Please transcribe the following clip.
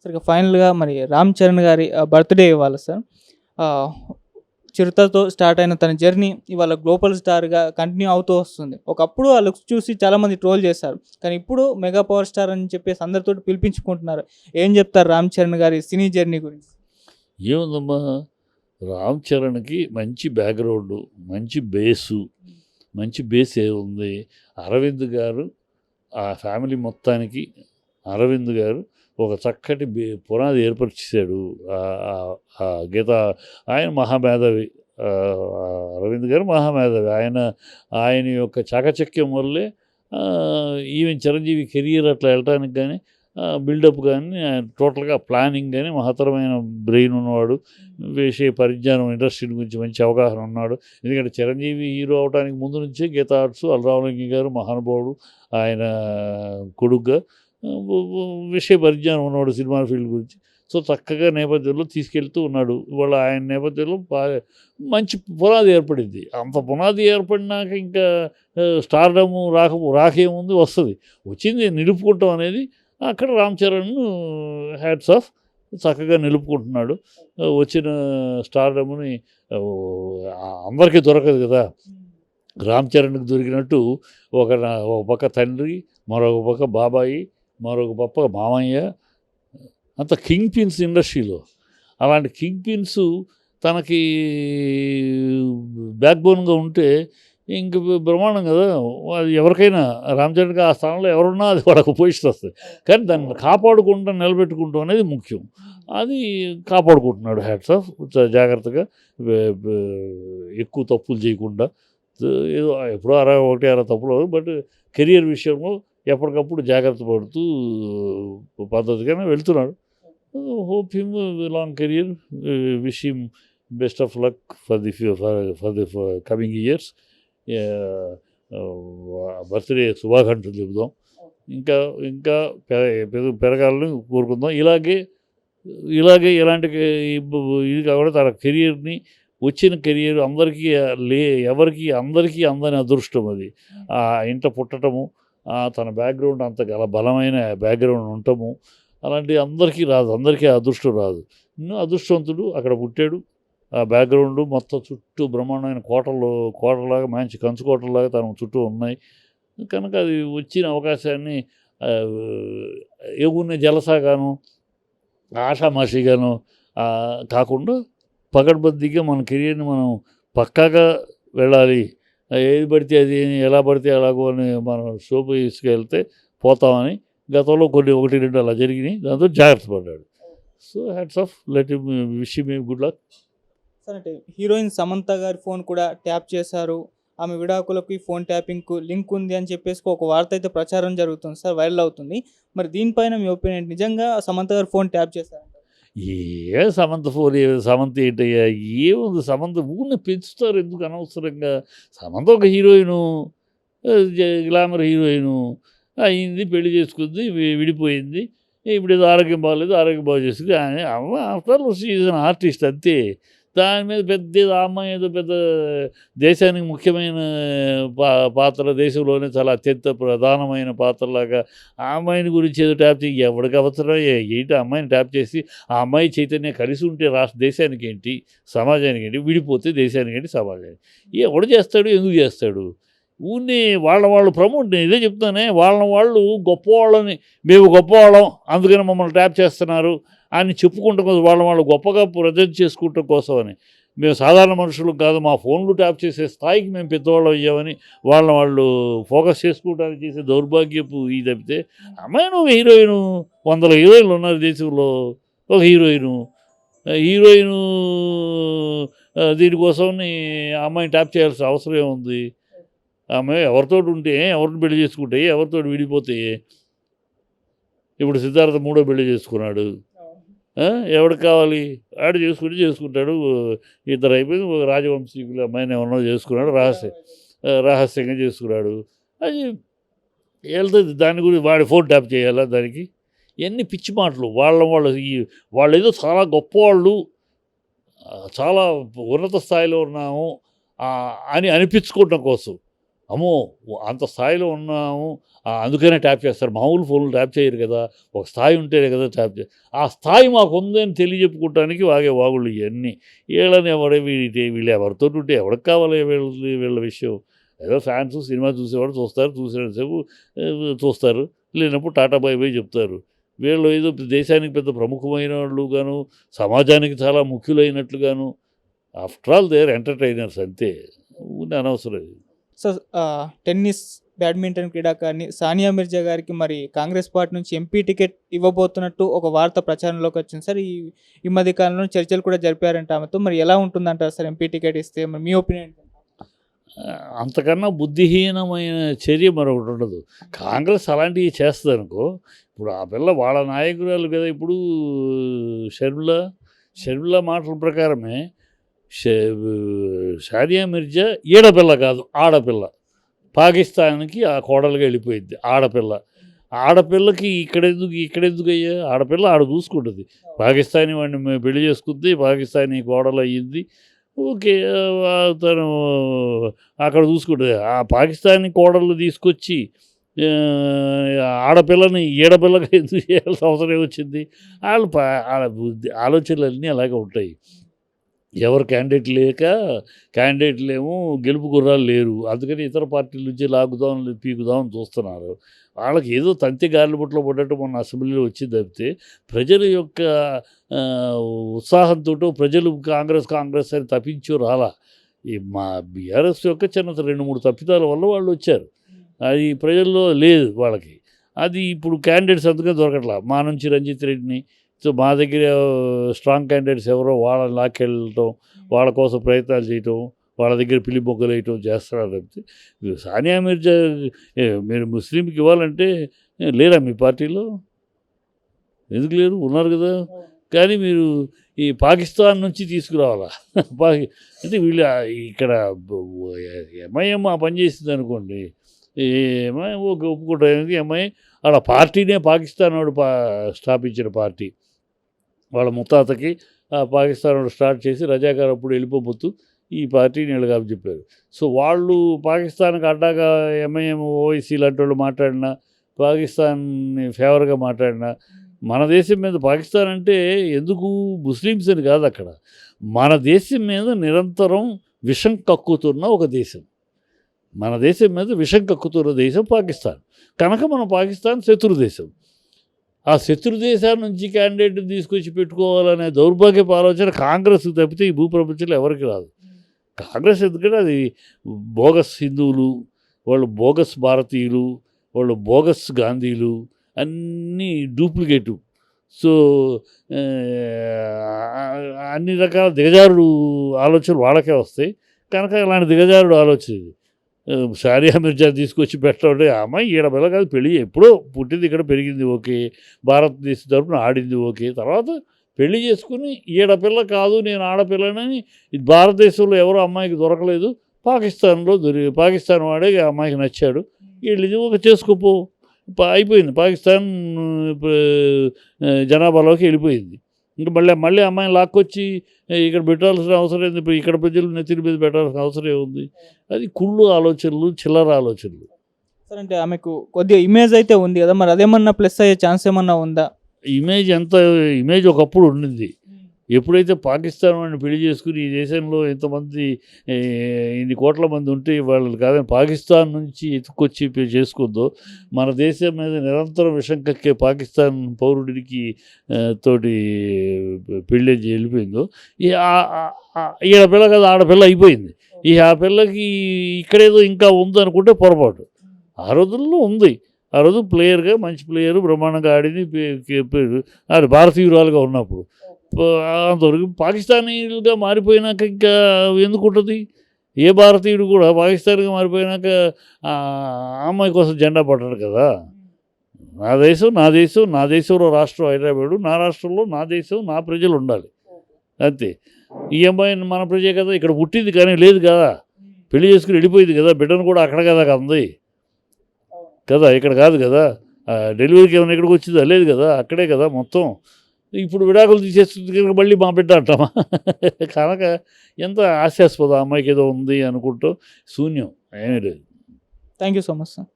Sir ఇక ఫైనల్‌గా మరి 'రామ్ చరణ్' గారి బర్త్‌డే ఇవాళ సార్. ఆహ్, 'చిరుత'తో స్టార్ట్ అయిన తన జర్నీ ఇవాళ గ్లోబల్ స్టార్‌గా కంటిన్యూ అవుతూ వస్తుంది. ఒకప్పుడు ఆ లుక్స్ చూసి చాలామంది ట్రోల్ చేశారు. కానీ ఇప్పుడు మెగా పవర్ స్టార్ అని చెప్పేసి అందరితోటి పిలిపించుకుంటున్నారు. ఏం చెప్తారు 'రామ్ చరణ్' గారి సినీ జర్నీ గురించి? ఏముందమ్మా, రామ్ చరణ్‌కి మంచి బ్యాక్‌గ్రౌండు, మంచి బేసు, మంచి బేస్ ఏముంది. అరవింద్ గారు ఆ ఫ్యామిలీ మొత్తానికి అరవింద్ గారు ఒక చక్కటి పునాది ఏర్పరిచేసాడు. ఆ గీత ఆయన మహామేధావి. అరవింద్ గారు మహామేధావి. ఆయన యొక్క చాకచక్యం వల్లే ఈవెన్ చిరంజీవి కెరియర్ అట్లా వెళ్ళటానికి కానీ బిల్డప్ కానీ టోటల్గా ప్లానింగ్ కానీ మహత్తరమైన బ్రెయిన్ ఉన్నవాడు. విషయ పరిజ్ఞానం ఇండస్ట్రీ గురించి మంచి అవగాహన ఉన్నాడు. ఎందుకంటే చిరంజీవి హీరో అవడానికి ముందు నుంచే గీతా ఆర్ట్స్ అల్రామలింగి గారు మహానుభావుడు, ఆయన కొడుగ్గా విషయ పరిజ్ఞానం ఉన్నవాడు సినిమా ఫీల్డ్ గురించి. సో చక్కగా నేపథ్యంలో తీసుకెళ్తూ ఉన్నాడు. ఇవాళ ఆయన నేపథ్యంలో మంచి పునాది ఏర్పడింది. అంత పునాది ఏర్పడినాక ఇంకా స్టార్డము రాకేముంది, వస్తుంది. వచ్చింది నిలుపుకుంటాం అనేది అక్కడ రామ్ చరణ్ హ్యాట్స్ ఆఫ్ చక్కగా నిలుపుకుంటున్నాడు. వచ్చిన స్టార్డమ్ని అందరికీ దొరకదు కదా. రామ్ చరణ్కి దొరికినట్టు ఒక పక్క తండ్రి, మరొక పక్క బాబాయి, మరొక పక్క మామయ్య, అంత కింగ్ పిన్స్ ఇండస్ట్రీలో. అలాంటి కింగ్ పిన్స్ తనకి బ్యాక్ బోన్గా ఉంటే ఇంక బ్రహ్మాండం కదా. అది ఎవరికైనా రామ్ చరణ్కి ఆ స్థానంలో ఎవరున్నా అది వాళ్ళకు పొజిషన్ వస్తుంది. కానీ దాన్ని కాపాడుకుంటూ నిలబెట్టుకుంటాం అనేది ముఖ్యం. అది కాపాడుకుంటున్నాడు. Hats off. జాగ్రత్తగా ఎక్కువ తప్పులు చేయకుండా, ఏదో ఎప్పుడో ఒకటి అర తప్పులు, బట్ కెరియర్ విషయంలో ఎప్పటికప్పుడు జాగ్రత్త పడుతూ పద్ధతిగానే వెళ్తున్నాడు. Hope him long career. Wish him best of luck for the coming years. Birthday శుభాకాంక్షలు చెబుదాం. ఇంకా ఇంకా పెరగాలని కోరుకుందాం. ఇలాగే ఇలాంటి ఇది కాకుండా తన కెరియర్ని, వచ్చిన కెరియర్ అందరికీ అందని అదృష్టం అది. ఆ ఇంట పుట్టటము, తన బ్యాక్గ్రౌండ్ అంత బలమైన బ్యాక్గ్రౌండ్ ఉండటము అలాంటివి అందరికీ రాదు. అందరికీ అదృష్టం రాదు. ఎన్నో అదృష్టవంతుడు అక్కడ పుట్టాడు. ఆ బ్యాక్గ్రౌండ్ మొత్తం చుట్టూ బ్రహ్మాండమైన కోటలాగా, మంచి కంచు కోటలాగా తన చుట్టూ ఉన్నాయి. కనుక అది వచ్చిన అవకాశాన్ని ఏమున్న జలసాగాను, ఆషామాషిగాను కాకుండా పకడ్బందీగా మన కెరియర్ని మనం పక్కాగా వెళ్ళాలి. ఏది పడితే అది, ఎలా పడితే అలాగో అని మనం సోపు తీసుకెళ్తే పోతామని గతంలో కొన్ని 1-2 అలా జరిగినాయి. దాంతో జాగ్రత్త పడ్డాడు. So hats off. Let him, wish him good luck. Sir అంటే హీరోయిన్ సమంత గారి ఫోన్ కూడా ట్యాప్ చేశారు. ఆమె విడాకులకి ఫోన్ ట్యాపింగ్‌కు లింక్ ఉంది అని చెప్పేసి ఒక వార్త అయితే ప్రచారం జరుగుతుంది సార్. వైరల్ అవుతుంది. మరి దీనిపైన మీ ఒపీనియన్, నిజంగా సమంత గారు ఫోన్ ట్యాప్ చేశారంటారా? సమంత ఏంటయ్యా, ఏముంది సమంత ఊరిని పెంచుతారు ఎందుకు అనవసరంగా. సమంత ఒక హీరోయిను, గ్లామర్ హీరోయిను అయింది, పెళ్లి చేసుకుంది, విడిపోయింది. ఇప్పుడు ఏదో ఆరోగ్యం బాగలేదు, ఆరోగ్యం బాగు చేసుకుంది. After all she is an artist అంతే. దాని మీద పెద్ద ఆ అమ్మాయి ఏదో పెద్ద దేశానికి ముఖ్యమైన పాత్ర, దేశంలోనే చాలా అత్యంత ప్రధానమైన పాత్రలాగా ఆ అమ్మాయిని గురించి ఏదో ట్యాప్ చేసి ఎవరికి అవసరం ఏంటి? ఆ అమ్మాయిని ట్యాప్ చేసి ఆ అమ్మాయి చైతన్యం కలిసి ఉంటే దేశానికి ఏంటి, సమాజానికి ఏంటి, విడిపోతే దేశానికి ఏంటి, సమాజానికి ఎవడు చేస్తాడు, ఎందుకు చేస్తాడు? ఊరిని వాళ్ళు ప్రమోట్, నేను ఇదే చెప్తానే, వాళ్ళు గొప్పవాళ్ళని, మేము గొప్పవాళ్ళం అందుకని మమ్మల్ని ట్యాప్ చేస్తున్నారు అని చెప్పుకుంటాం కోసం, వాళ్ళు గొప్పగా ప్రజెంట్ చేసుకుంటాం కోసం అని. మేము సాధారణ మనుషులు కాదు, మా ఫోన్లు ట్యాప్ చేసే స్థాయికి మేము పెద్దవాళ్ళు అయ్యామని వాళ్ళు ఫోకస్ చేసుకోవడానికి చేసే దౌర్భాగ్యపు ఇది తప్పితే, అమ్మాయిని ఒక హీరోయిను, 100 హీరోయిన్లు ఉన్నారు దేశంలో, ఒక హీరోయిను దీనికోసం అమ్మాయిని ట్యాప్ చేయాల్సిన అవసరం ఏముంది? ఆమె ఎవరితో ఉంటే, ఎవరిని పెళ్లి చేసుకుంటే, ఎవరితో విడిపోతే. ఇప్పుడు సిద్ధార్థ 3వ పెళ్లి చేసుకున్నాడు. ఎవరికి కావాలి ఆడు చేసుకుంటాడు. ఇద్దరు అయిపోయింది. ఒక రాజవంశీకులు అమ్మాయిని ఎవరినో చేసుకున్నాడు, రహస్యంగా చేసుకున్నాడు. అది వెళ్తుంది. దాని గురించి వాడి ఫోన్ ట్యాప్ చేయాలా దానికి? ఇవన్నీ పిచ్చి మాటలు. వాళ్ళు ఏదో చాలా గొప్పవాళ్ళు, చాలా ఉన్నత స్థాయిలో ఉన్నాము అని అనిపించుకోవటం కోసం. అమ్మో అంత స్థాయిలో ఉన్నాము అందుకనే ట్యాప్ చేస్తారు. మామూలు ఫోన్లు ట్యాప్ చేయరు కదా, ఒక స్థాయి ఉంటేనే కదా ట్యాప్ చే ఆ స్థాయి మాకు ఉందని తెలియజెప్పుకోవటానికి వాగే వాగుళ్ళు ఇవన్నీ. వీళ్ళని వీళ్ళు ఎవరితో ఉంటే ఎవరికి కావాలి వీళ్ళ విషయం. ఏదో ఫ్యాన్స్ సినిమా చూసేవాడు చూస్తారు, చూసినంతసేపు చూస్తారు, లేనప్పుడు టాటా బై బై చెప్తారు. వీళ్ళు ఏదో దేశానికి పెద్ద ప్రముఖమైన వాళ్ళుగాను, సమాజానికి చాలా ముఖ్యులైనట్లుగాను. After all they are entertainers అంతే. అనవసరం ఇది. సో టెన్నిస్, బ్యాడ్మింటన్ క్రీడాకారిణి సానియా మిర్జా గారికి మరి కాంగ్రెస్ పార్టీ నుంచి ఎంపీ టికెట్ ఇవ్వబోతున్నట్టు ఒక వార్త ప్రచారంలోకి వచ్చింది సార్. ఈ మధ్య కాలంలో చర్చలు కూడా జరిపారంట ఆమెతో. మరి ఎలా ఉంటుందంటారు సార్ ఎంపీ టికెట్ ఇస్తే? మరి మీ ఒపీనియన్ ఏంటి? అంతకన్నా బుద్ధిహీనమైన చర్య మరొకటి ఉండదు. కాంగ్రెస్ అలాంటివి చేస్తుందనుకో, ఇప్పుడు ఆ పిల్ల వాళ్ళ నాయకురాలు కదా ఇప్పుడు షర్మిల మాటల ప్రకారమే సానియా మిర్జా ఈడపిల్ల కాదు, ఆడపిల్ల. పాకిస్తాన్కి ఆ కోడలుగా వెళ్ళిపోయింది ఆడపిల్ల. ఆడపిల్లకి ఇక్కడెందుకు అయ్యా? ఆడపిల్ల ఆడ చూసుకుంటుంది. పాకిస్తానీ వాడిని పెళ్లి చేసుకుంది, పాకిస్తానీ కోడలు అయ్యింది, ఓకే. తను అక్కడ చూసుకుంటుంది. ఆ పాకిస్తానీ కోడళ్ళు తీసుకొచ్చి ఆడపిల్లని ఈడపిల్లగా ఎందుకు చేయాల్సిన అవసరం వచ్చింది? వాళ్ళ ఆలోచనలు అన్నీ అలాగే ఉంటాయి. ఎవరు క్యాండిడేట్లేమో గెలుపు గుర్రాలు లేరు, అందుకని ఇతర పార్టీల నుంచి లాగుదాం పీకుదామని చూస్తున్నారు. వాళ్ళకి ఏదో తంతి గాలి బుట్టలో పడ్డట్టు మొన్న అసెంబ్లీలో వచ్చింది తప్పితే ప్రజల యొక్క ఉత్సాహంతో ప్రజలు కాంగ్రెస్ అని తప్పించు రాలా. ఈ మా బీఆర్ఎస్ యొక్క చిన్న 2-3 తప్పిదాల వల్ల వాళ్ళు వచ్చారు. అది ప్రజల్లో లేదు వాళ్ళకి. అది ఇప్పుడు క్యాండిడేట్స్ అందుకని దొరకట్లా. మా నుంచి రంజిత్ రెడ్డిని, సో మా దగ్గర స్ట్రాంగ్ క్యాండిడేట్స్ ఎవరో వాళ్ళని లాక్కెళ్ళటం, వాళ్ళ కోసం ప్రయత్నాలు చేయటం, వాళ్ళ దగ్గర పిల్లి మొగ్గలు వేయటం చేస్తున్నారు తప్పితే సానియా మిర్జా మీరు ముస్లింకి ఇవ్వాలంటే లేరా మీ పార్టీలో? ఎందుకు లేరు? ఉన్నారు కదా. కానీ మీరు ఈ పాకిస్తాన్ నుంచి తీసుకురావాలా? అంటే వీళ్ళు ఇక్కడ ఎంఐఎం ఆ పని చేసింది అనుకోండి, ఎంఐఎం ఒప్పుకోవడానికి ఎంఐ వాళ్ళ పార్టీనే పాకిస్తాన్ వాడు స్థాపించిన పార్టీ. వాళ్ళ ముత్తాతకి పాకిస్తాన్ వాడు స్టార్ట్ చేసి రజాకార్ అప్పుడు వెళ్ళిపోబోతూ ఈ పార్టీని వీళ్ళగా చెప్పారు. సో వాళ్ళు పాకిస్తాన్కి అడ్డాగా ఎంఐఎం ఓవైసీ లాంటి వాళ్ళు మాట్లాడినా, పాకిస్తాన్ ఫేవర్గా మాట్లాడినా, మన దేశం మీద పాకిస్తాన్ అంటే ఎందుకు ముస్లిమ్స్ అని కాదు, అక్కడ మన దేశం మీద నిరంతరం విషం కక్కుతున్న ఒక దేశం. మన దేశం మీద విషం కక్కుతున్న దేశం పాకిస్తాన్. కనుక మనం పాకిస్తాన్ శత్రు దేశం. ఆ శత్రు దేశాల నుంచి క్యాండిడేట్ తీసుకొచ్చి పెట్టుకోవాలనే దౌర్భాగ్యపు ఆలోచన కాంగ్రెస్కి తప్పితే ఈ భూప్రపంచంలో ఎవరికి రాదు. కాంగ్రెస్ ఎందుకంటే అది బోగస్ హిందువులు, వాళ్ళు బోగస్ భారతీయులు, వాళ్ళు బోగస్ గాంధీలు, అన్నీ డూప్లికేటు. సో అన్ని రకాల దిగజారుడు ఆలోచనలు వాళ్ళకే వస్తాయి. కనుక ఇలాంటి దిగజారుడు ఆలోచన సానియా మిర్జా తీసుకొచ్చి పెట్టడం, అమ్మాయి ఈడపిల్ల కాదు, పెళ్ళి ఎప్పుడో పుట్టింది, ఇక్కడ పెరిగింది, ఓకే, భారతదేశం తరపున ఆడింది, ఓకే. తర్వాత పెళ్లి చేసుకుని ఈడపిల్ల కాదు నేను ఆడపిల్లనని భారతదేశంలో ఎవరో అమ్మాయికి దొరకలేదు, పాకిస్తాన్లో పాకిస్తాన్ వాడే అమ్మాయికి నచ్చాడు, వీళ్ళు ఒక చేసుకోపో, అయిపోయింది. పాకిస్తాన్ జనాభాలోకి వెళ్ళిపోయింది. ఇంకా మళ్ళీ అమ్మాయిని లాక్కొచ్చి ఇక్కడ పెట్టాల్సిన అవసరం ఏంది? ఇప్పుడు ఇక్కడ ప్రజలు నెత్తిన మీద పెట్టాల్సిన అవసరం ఏముంది? అది కుళ్ళు ఆలోచనలు, చిల్లర ఆలోచనలు. సార్ అంటే ఆమెకు కొద్దిగా ఇమేజ్ అయితే ఉంది కదా, మరి అదేమన్నా ప్లస్ అయ్యే ఛాన్స్ ఏమన్నా ఉందా? ఇమేజ్ ఒకప్పుడు ఉండింది. ఎప్పుడైతే పాకిస్తాన్ వాడిని పెళ్లి చేసుకుని ఈ దేశంలో ఎంతమంది ఇన్ని కోట్ల మంది ఉంటే వాళ్ళు కాదని పాకిస్తాన్ నుంచి ఎత్తుకొచ్చి చేసుకుందో, మన దేశం మీద నిరంతరం విషం కక్కే పాకిస్తాన్ పౌరుడికి తోటి పెళ్ళి వెళ్ళిపోయిందో, ఈడ పిల్ల కదా ఆడపిల్ల అయిపోయింది. ఆ పిల్లకి ఇక్కడేదో ఇంకా ఉందనుకుంటే పొరపాటు. ఆ రోజుల్లో ఉంది. ఆ రోజు ప్లేయర్గా మంచి ప్లేయరు, బ్రహ్మాండంగా ఆడింది, అది భారతీయురాలుగా ఉన్నప్పుడు. అంతవరకు పాకిస్తానీలుగా మారిపోయినాక ఇంకా ఎందుకు ఉంటుంది? ఏ భారతీయుడు కూడా పాకిస్తాన్గా మారిపోయినాక అమ్మాయి కోసం జెండా పడ్డాడు కదా. నా దేశంలో రాష్ట్రం హైదరాబాదు, నా రాష్ట్రంలో నా దేశం, నా ప్రజలు ఉండాలి అంతే. ఈ అమ్మాయిని మన ప్రజే కదా, ఇక్కడ పుట్టింది కానీ లేదు కదా, పెళ్లి చేసుకుని వెళ్ళిపోయింది కదా, బిడ్డను కూడా అక్కడ కదా అంది కదా, ఇక్కడ కాదు కదా. డెలివరీకి ఏమైనా ఇక్కడికి వచ్చిందా? లేదు కదా, అక్కడే కదా మొత్తం. ఇప్పుడు విడాకులు తీసేస్తుంది మళ్ళీ మా బిడ్డ అంటామా? కనుక ఎంత హాస్యాస్పదం, అమ్మాయికి ఏదో ఉంది అనుకుంటూ శూన్యం, ఏమీ లేదు. Thank you so much sir.